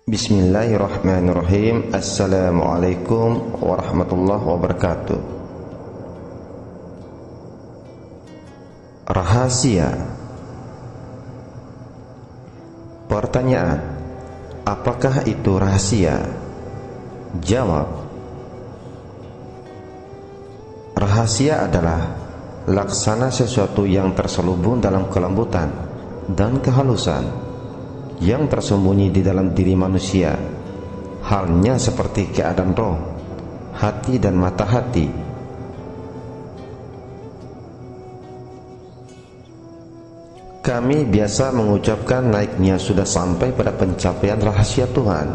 Bismillahirrahmanirrahim. Assalamualaikum warahmatullahi wabarakatuh. Rahasia. Pertanyaan: apakah itu rahasia? Jawab: rahasia adalah laksana sesuatu yang terselubung dalam kelembutan dan kehalusan yang tersembunyi di dalam diri manusia, halnya seperti keadaan roh, hati dan mata hati. Kami biasa mengucapkan naiknya sudah sampai pada pencapaian rahasia Tuhan.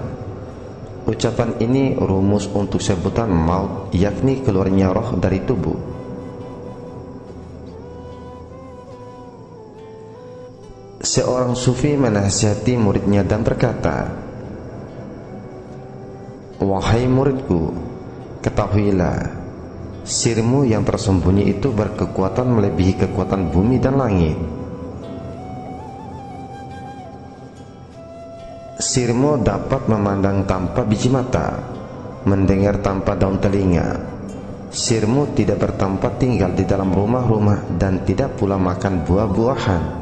Ucapan ini rumus untuk sebutan maut, yakni keluarnya roh dari tubuh. Seorang sufi menasihati muridnya dan berkata, "Wahai muridku, ketahuilah, sirmu yang tersembunyi itu berkekuatan melebihi kekuatan bumi dan langit. Sirmu dapat memandang tanpa biji mata, mendengar tanpa daun telinga. Sirmu tidak bertempat tinggal di dalam rumah-rumah dan tidak pula makan buah-buahan.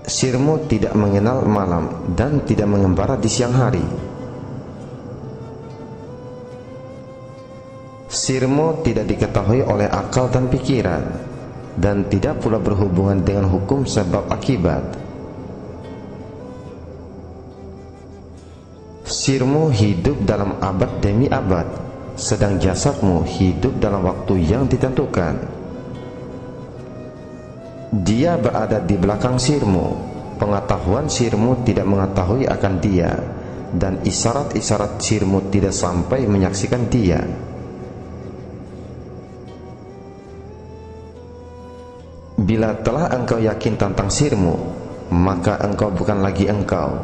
Sirmu tidak mengenal malam dan tidak mengembara di siang hari. Sirmu tidak diketahui oleh akal dan pikiran, dan tidak pula berhubungan dengan hukum sebab akibat. Sirmu hidup dalam abad demi abad, sedang jasadmu hidup dalam waktu yang ditentukan. Dia berada di belakang sirmu. Pengetahuan sirmu tidak mengetahui akan dia, dan isyarat-isyarat sirmu tidak sampai menyaksikan dia. Bila telah engkau yakin tentang sirmu, maka engkau bukan lagi engkau,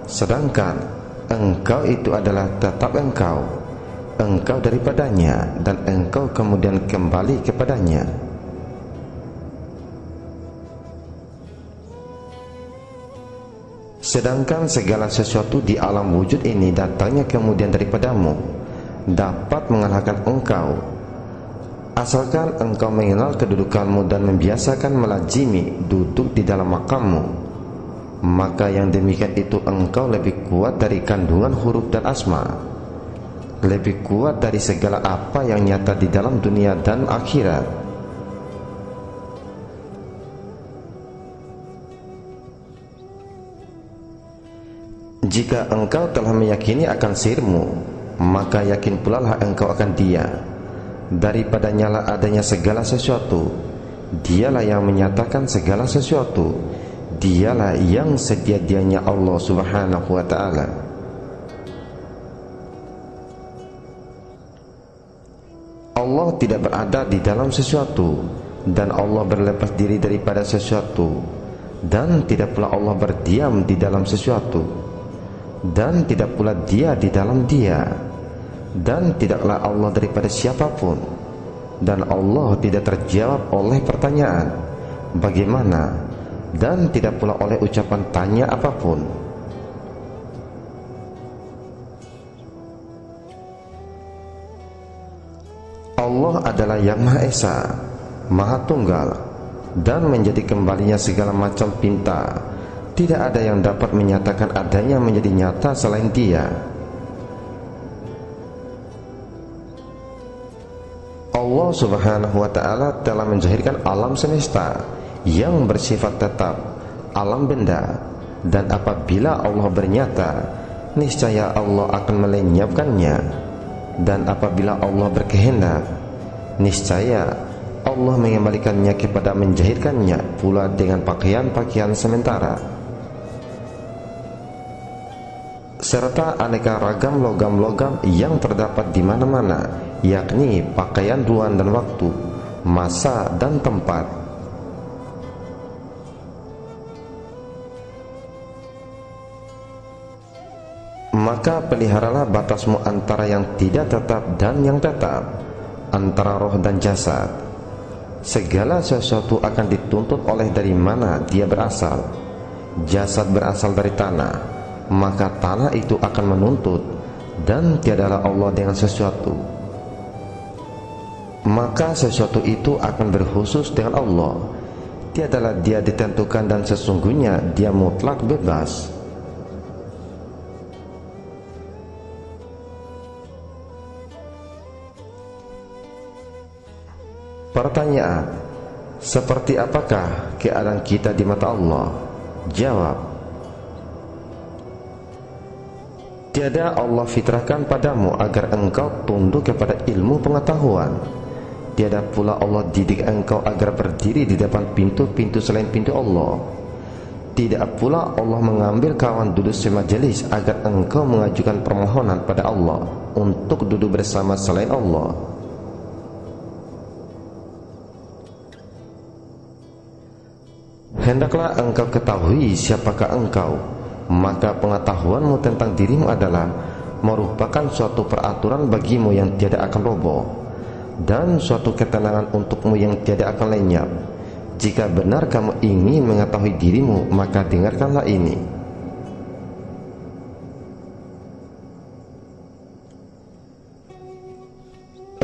sedangkan engkau itu adalah tetap engkau. Engkau daripadanya, dan engkau kemudian kembali kepadanya. Sedangkan segala sesuatu di alam wujud ini datangnya kemudian daripadamu, dapat mengalahkan engkau, asalkan engkau mengenal kedudukanmu dan membiasakan melazimi duduk di dalam makammu. Maka yang demikian itu engkau lebih kuat dari kandungan huruf dan asma, lebih kuat dari segala apa yang nyata di dalam dunia dan akhirat. Jika engkau telah meyakini akan sirmu, maka yakin pula lah engkau akan dia. Daripada nyala adanya segala sesuatu, dialah yang menyatakan segala sesuatu. Dialah yang sedia-dianya Allah Subhanahu wa ta'ala. Allah tidak berada di dalam sesuatu, dan Allah berlepas diri daripada sesuatu, dan tidak pula Allah berdiam di dalam sesuatu, dan tidak pula dia di dalam dia, dan tidaklah Allah daripada siapapun, dan Allah tidak terjawab oleh pertanyaan bagaimana, dan tidak pula oleh ucapan tanya apapun. Allah adalah yang Maha Esa, Maha Tunggal, dan menjadi kembalinya segala macam pinta. Tidak ada yang dapat menyatakan adanya menjadi nyata selain dia. Allah Subhanahu wa ta'ala telah menjahirkan alam semesta yang bersifat tetap, alam benda, dan apabila Allah bernyata, niscaya Allah akan melenyapkannya, dan apabila Allah berkehendak, niscaya Allah mengembalikannya kepada menjahirkannya pula dengan pakaian-pakaian sementara, serta aneka ragam logam-logam yang terdapat di mana-mana, yakni pakaian ruang dan waktu, masa dan tempat. Maka peliharalah batasmu antara yang tidak tetap dan yang tetap, antara roh dan jasad. Segala sesuatu akan dituntut oleh dari mana dia berasal, jasad berasal dari tanah, maka tanah itu akan menuntut, dan tiadalah Allah dengan sesuatu. Maka sesuatu itu akan berkhusus dengan Allah. Tiadalah dia ditentukan, dan sesungguhnya dia mutlak bebas. Pertanyaan: seperti apakah keadaan kita di mata Allah? Jawab: tiada Allah fitrahkan padamu agar engkau tunduk kepada ilmu pengetahuan. Tiada pula Allah didik engkau agar berdiri di depan pintu-pintu selain pintu Allah. Tidak pula Allah mengambil kawan duduk semajelis agar engkau mengajukan permohonan pada Allah untuk duduk bersama selain Allah. Hendaklah engkau ketahui siapakah engkau, maka pengetahuanmu tentang dirimu adalah merupakan suatu peraturan bagimu yang tiada akan roboh, dan suatu ketenangan untukmu yang tiada akan lenyap. Jika benar kamu ingin mengetahui dirimu, maka dengarkanlah ini.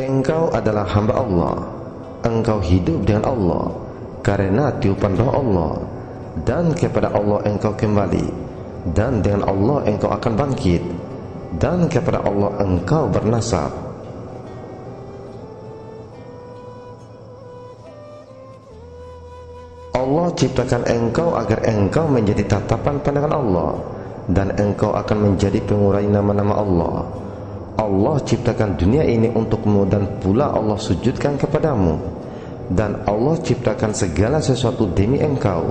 Engkau adalah hamba Allah. Engkau hidup dengan Allah karena tiupan roh Allah, dan kepada Allah engkau kembali, dan dengan Allah engkau akan bangkit, dan kepada Allah engkau bernasab. Allah ciptakan engkau agar engkau menjadi tatapan pandangan Allah, dan engkau akan menjadi pengurai nama-nama Allah. Allah ciptakan dunia ini untukmu, dan pula Allah sujudkan kepadamu. Dan Allah ciptakan segala sesuatu demi engkau.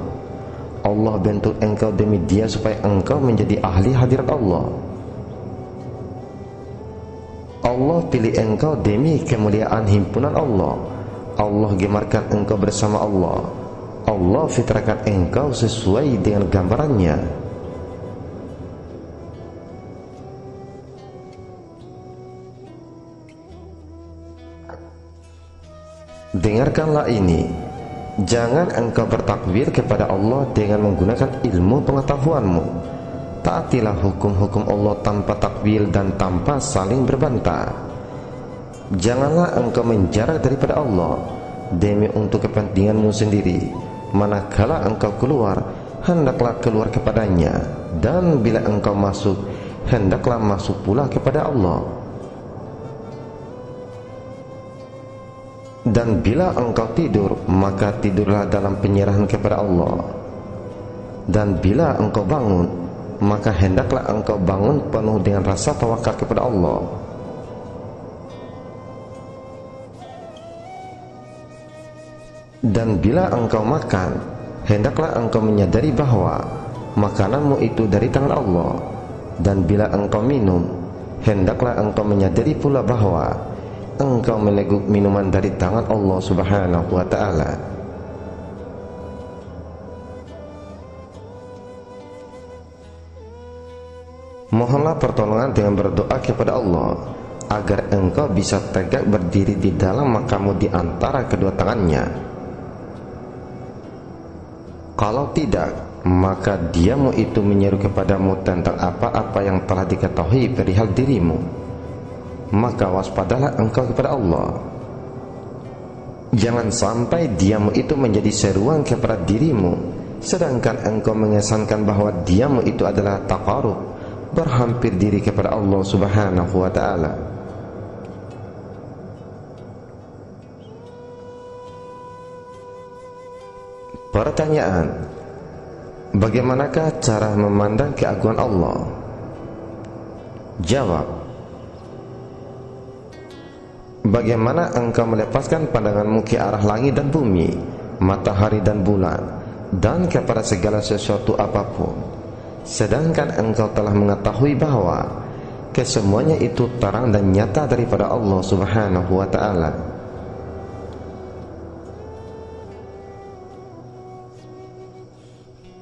Allah bentuk engkau demi Dia supaya engkau menjadi ahli hadirat Allah. Allah pilih engkau demi kemuliaan himpunan Allah. Allah gemarkan engkau bersama Allah. Allah fitrahkan engkau sesuai dengan gambarannya. Dengarkanlah ini. Jangan engkau bertakbir kepada Allah dengan menggunakan ilmu pengetahuanmu. Taatilah hukum-hukum Allah tanpa takbir dan tanpa saling berbantah. Janganlah engkau menjarak daripada Allah demi untuk kepentinganmu sendiri. Manakala engkau keluar, hendaklah keluar kepadanya, dan bila engkau masuk, hendaklah masuk pula kepada Allah. Dan bila engkau tidur, maka tidurlah dalam penyerahan kepada Allah. Dan bila engkau bangun, maka hendaklah engkau bangun penuh dengan rasa tawakal kepada Allah. Dan bila engkau makan, hendaklah engkau menyadari bahwa makananmu itu dari tangan Allah. Dan bila engkau minum, hendaklah engkau menyadari pula bahwa engkau meneguk minuman dari tangan Allah Subhanahu wa ta'ala. Mohonlah pertolongan dengan berdoa kepada Allah agar engkau bisa tegak berdiri di dalam makammu di antara kedua tangannya. Kalau tidak, maka diamu itu menyeru kepadamu tentang apa-apa yang telah diketahui perihal dirimu. Maka waspadalah engkau kepada Allah. Jangan sampai diamu itu menjadi seruan kepada dirimu, sedangkan engkau mengesankan bahwa diamu itu adalah taqarrub, berhampir diri kepada Allah Subhanahu wa ta'ala. Pertanyaan: bagaimanakah cara memandang keagungan Allah? Jawab: bagaimana engkau melepaskan pandanganmu ke arah langit dan bumi, matahari dan bulan, dan kepada segala sesuatu apapun, sedangkan engkau telah mengetahui bahwa kesemuanya itu terang dan nyata daripada Allah Subhanahu wa ta'ala.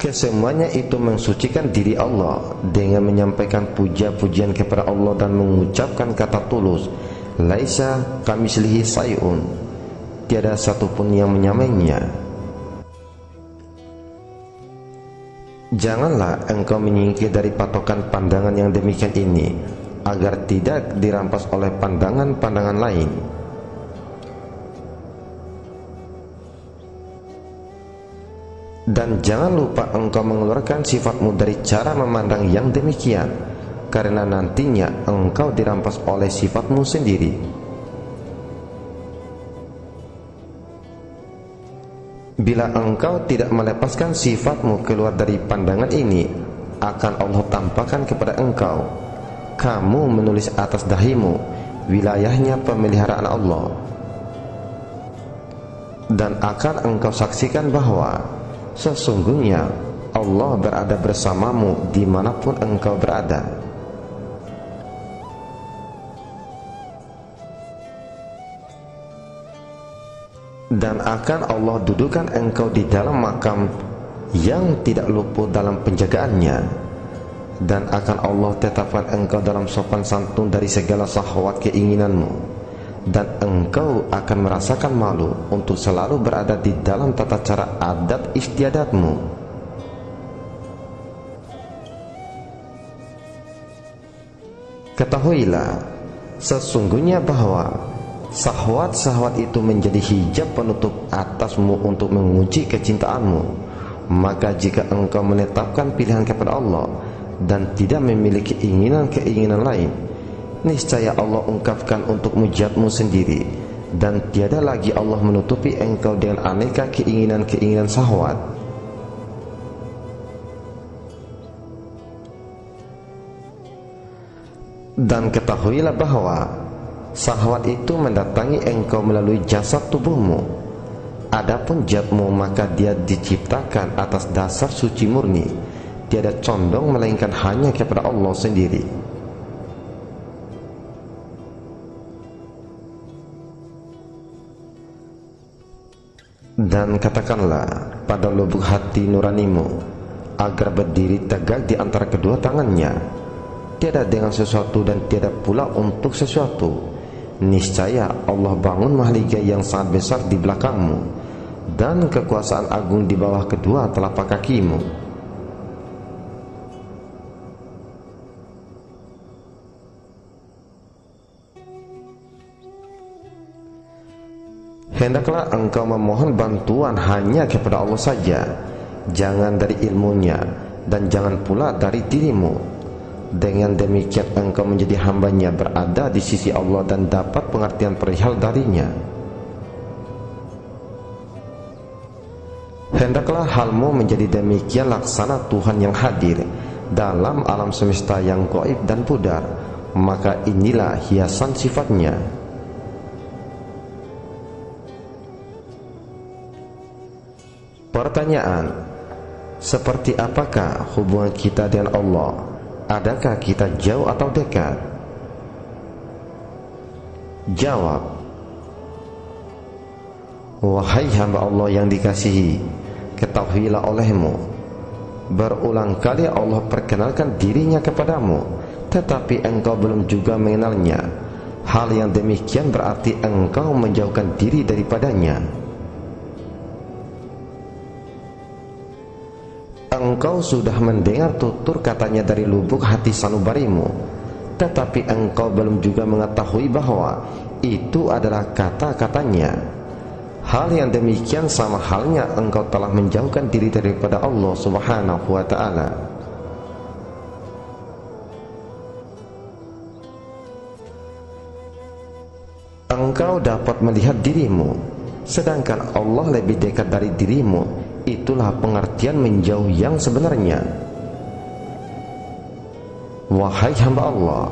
Kesemuanya itu mensucikan diri Allah dengan menyampaikan puja-pujian kepada Allah dan mengucapkan kata tulus, laisa kamitslihi syai'un, tiada satupun yang menyamainya. Janganlah engkau menyingkir dari patokan pandangan yang demikian ini, agar tidak dirampas oleh pandangan-pandangan lain. Dan jangan lupa engkau mengeluarkan sifatmu dari cara memandang yang demikian, karena nantinya engkau dirampas oleh sifatmu sendiri. Bila engkau tidak melepaskan sifatmu keluar dari pandangan ini, akan Allah tampakkan kepada engkau, kamu menulis atas dahimu wilayahnya pemeliharaan Allah, dan akan engkau saksikan bahwa sesungguhnya Allah berada bersamamu dimanapun engkau berada. Dan akan Allah dudukan engkau di dalam makam yang tidak luput dalam penjagaannya. Dan akan Allah tetapkan engkau dalam sopan santun dari segala syahwat keinginanmu. Dan engkau akan merasakan malu untuk selalu berada di dalam tata cara adat istiadatmu. Ketahuilah sesungguhnya bahwa syahwat-syahwat itu menjadi hijab penutup atasmu untuk menguji kecintaanmu. Maka jika engkau menetapkan pilihan kepada Allah dan tidak memiliki keinginan-keinginan lain, niscaya Allah ungkapkan untuk mujizatmu sendiri, dan tiada lagi Allah menutupi engkau dengan aneka keinginan-keinginan syahwat. Dan ketahuilah bahwa syahwat itu mendatangi engkau melalui jasad tubuhmu. Adapun zatmu, maka dia diciptakan atas dasar suci murni, tiada condong melainkan hanya kepada Allah sendiri. Dan katakanlah pada lubuk hati nuranimu agar berdiri tegak di antara kedua tangannya, tiada dengan sesuatu dan tiada pula untuk sesuatu. Niscaya Allah bangun mahligai yang sangat besar di belakangmu, dan kekuasaan agung di bawah kedua telapak kakimu. Hendaklah engkau memohon bantuan hanya kepada Allah saja, jangan dari ilmunya, dan jangan pula dari dirimu. Dengan demikian engkau menjadi hambanya berada di sisi Allah dan dapat pengertian perihal darinya. Hendaklah halmu menjadi demikian laksana Tuhan yang hadir dalam alam semesta yang gaib dan pudar, maka inilah hiasan sifatnya. Pertanyaan: seperti apakah hubungan kita dengan Allah? Adakah kita jauh atau dekat? Jawab: wahai hamba Allah yang dikasihi, ketahuilah olehmu, berulang kali Allah perkenalkan dirinya kepadamu, tetapi engkau belum juga mengenalnya. Hal yang demikian berarti engkau menjauhkan diri daripadanya. Engkau sudah mendengar tutur katanya dari lubuk hati sanubarimu, tetapi engkau belum juga mengetahui bahwa itu adalah kata-katanya. Hal yang demikian sama halnya engkau telah menjauhkan diri daripada Allah Subhanahu wa ta'ala. Engkau dapat melihat dirimu, sedangkan Allah lebih dekat dari dirimu. Itulah pengertian menjauh yang sebenarnya. Wahai hamba Allah,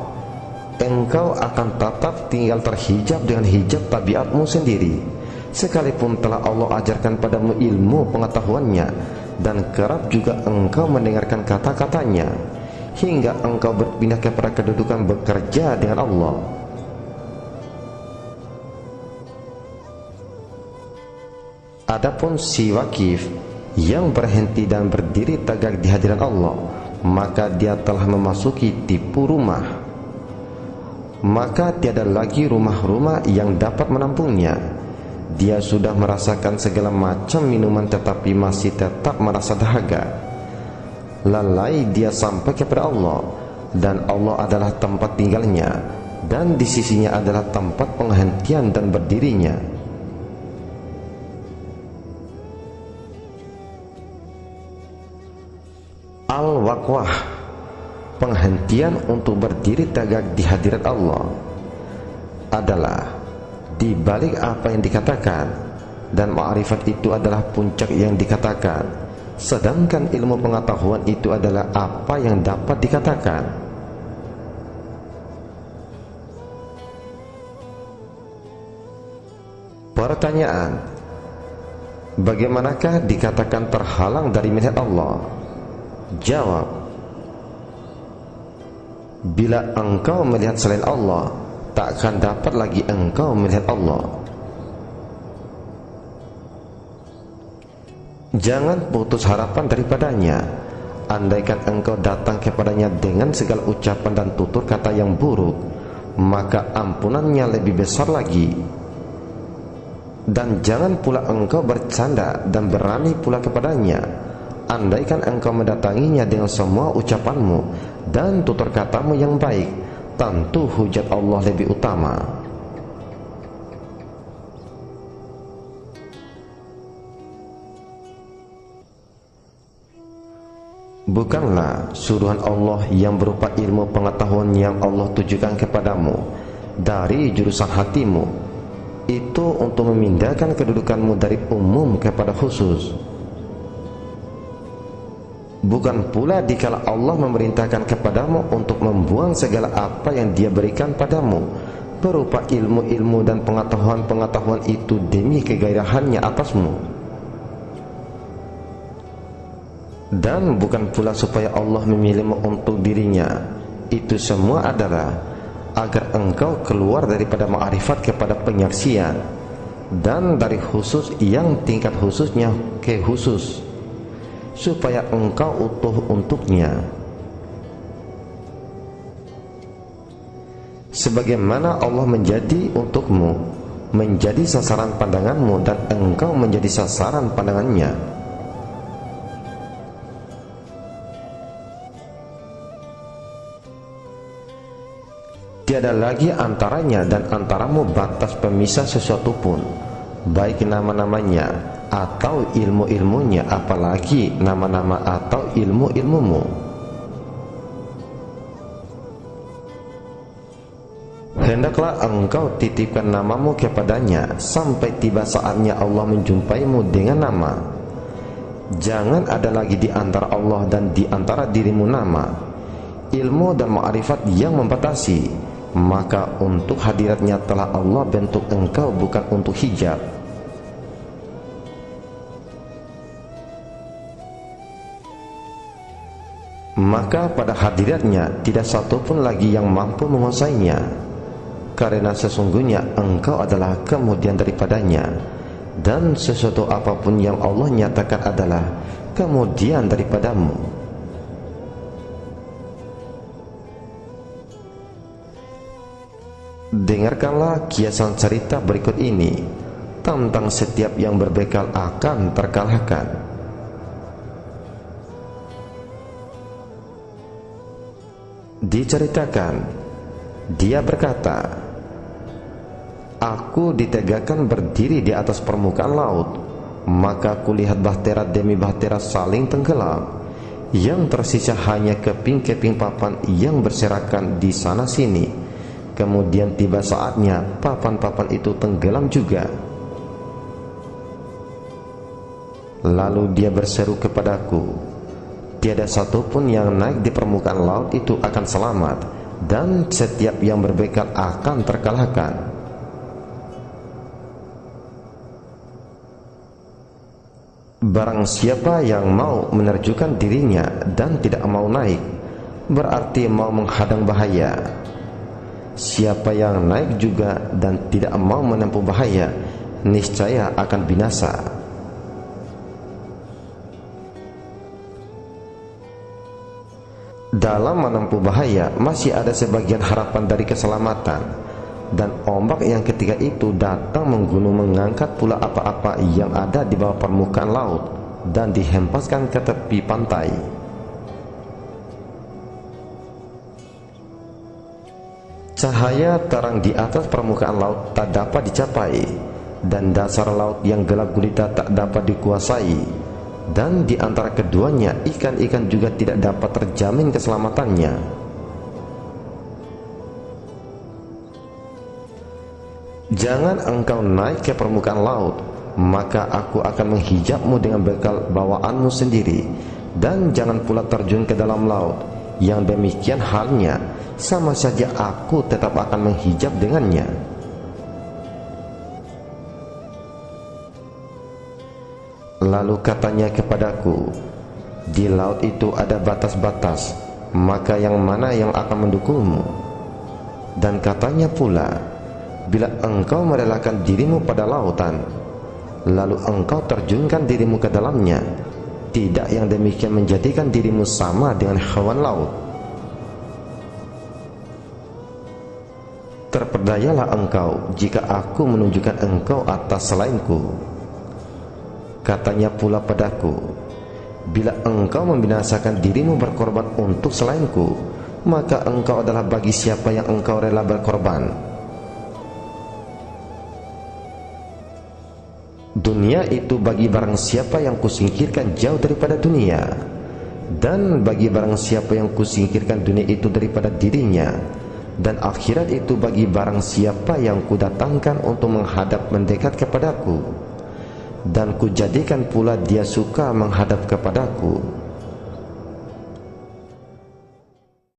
engkau akan tetap tinggal terhijab dengan hijab tabiatmu sendiri, sekalipun telah Allah ajarkan padamu ilmu pengetahuannya, dan kerap juga engkau mendengarkan kata-katanya, hingga engkau berpindah kepada kedudukan bekerja dengan Allah. Adapun si wakif yang berhenti dan berdiri tegak di hadirat Allah, maka dia telah memasuki tipu rumah. Maka tiada lagi rumah-rumah yang dapat menampungnya. Dia sudah merasakan segala macam minuman tetapi masih tetap merasa dahaga. lalai dia sampai kepada Allah, dan Allah adalah tempat tinggalnya, dan di sisinya adalah tempat penghentian dan berdirinya. Al-waqwah, penghentian untuk berdiri tegak di hadirat Allah, adalah di balik apa yang dikatakan, dan ma'rifat itu adalah puncak yang dikatakan, sedangkan ilmu pengetahuan itu adalah apa yang dapat dikatakan. Pertanyaan: bagaimanakah dikatakan terhalang dari melihat Allah? Jawab: bila engkau melihat selain Allah, takkan dapat lagi engkau melihat Allah. Jangan putus harapan daripadanya. Andaikan engkau datang kepadanya dengan segala ucapan dan tutur kata yang buruk, maka ampunannya lebih besar lagi. Dan jangan pula engkau bercanda dan berani pula kepadanya. Andaikan engkau mendatanginya dengan semua ucapanmu dan tutur katamu yang baik, tentu hujat Allah lebih utama. Bukanlah suruhan Allah yang berupa ilmu pengetahuan yang Allah tujukan kepadamu dari jurusan hatimu itu untuk memindahkan kedudukanmu dari umum kepada khusus. Bukan pula dikala Allah memerintahkan kepadamu untuk membuang segala apa yang Dia berikan padamu berupa ilmu-ilmu dan pengetahuan-pengetahuan itu demi kegairahannya atasmu. Dan bukan pula supaya Allah memilihmu untuk dirinya. Itu semua adalah agar engkau keluar daripada ma'rifat kepada penyaksian, dan dari khusus yang tingkat khususnya ke khusus, supaya engkau utuh untuknya. Sebagaimana Allah menjadi untukmu, menjadi sasaran pandanganmu, dan engkau menjadi sasaran pandangannya. Tiada lagi antaranya dan antaramu batas pemisah sesuatu pun, baik nama-namanya atau ilmu-ilmunya, apalagi nama-nama atau ilmu-ilmumu. Hendaklah engkau titipkan namamu kepadanya sampai tiba saatnya Allah menjumpaimu dengan nama. Jangan ada lagi di antara Allah dan di antara dirimu nama, ilmu dan ma'rifat yang membatasi. Maka untuk hadiratnya telah Allah bentuk engkau, bukan untuk hijab. Maka pada hadiratnya tidak satu pun lagi yang mampu menguasainya, karena sesungguhnya engkau adalah kemudian daripadanya, dan sesuatu apapun yang Allah nyatakan adalah kemudian daripadamu. Dengarkanlah kiasan cerita berikut ini tentang setiap yang berbekal akan terkalahkan. Diceritakan, dia berkata, aku ditegakkan berdiri di atas permukaan laut, maka kulihat bahtera demi bahtera saling tenggelam, yang tersisa hanya keping-keping papan yang berserakan di sana sini. Kemudian tiba saatnya papan-papan itu tenggelam juga. Lalu dia berseru kepadaku, tiada satupun yang naik di permukaan laut itu akan selamat, dan setiap yang berbekal akan terkalahkan. Barang siapa yang mau menerjukan dirinya dan tidak mau naik, berarti mau menghadang bahaya. Siapa yang naik juga dan tidak mau menempuh bahaya, niscaya akan binasa. Dalam menempuh bahaya masih ada sebagian harapan dari keselamatan, dan ombak yang ketika itu datang menggunung mengangkat pula apa-apa yang ada di bawah permukaan laut dan dihempaskan ke tepi pantai. Cahaya terang di atas permukaan laut tak dapat dicapai, dan dasar laut yang gelap gulita tak dapat dikuasai, dan di antara keduanya ikan-ikan juga tidak dapat terjamin keselamatannya. Jangan engkau naik ke permukaan laut, maka aku akan menghijabmu dengan bekal bawaanmu sendiri, dan jangan pula terjun ke dalam laut. Yang demikian halnya, sama saja aku tetap akan menghijab dengannya. Lalu katanya kepadaku, di laut itu ada batas-batas, maka yang mana yang akan mendukungmu? Dan katanya pula, bila engkau merelakan dirimu pada lautan, lalu engkau terjunkan dirimu ke dalamnya, tidak yang demikian menjadikan dirimu sama dengan hewan laut. Terperdayalah engkau jika aku menunjukkan engkau atas selainku. Katanya pula padaku, bila engkau membinasakan dirimu berkorban untuk selainku, maka engkau adalah bagi siapa yang engkau rela berkorban. Dunia itu bagi barang siapa yang kusingkirkan jauh daripada dunia, dan bagi barang siapa yang kusingkirkan dunia itu daripada dirinya, dan akhirat itu bagi barang siapa yang kudatangkan untuk menghadap mendekat kepadaku, dan kujadikan pula dia suka menghadap kepadaku.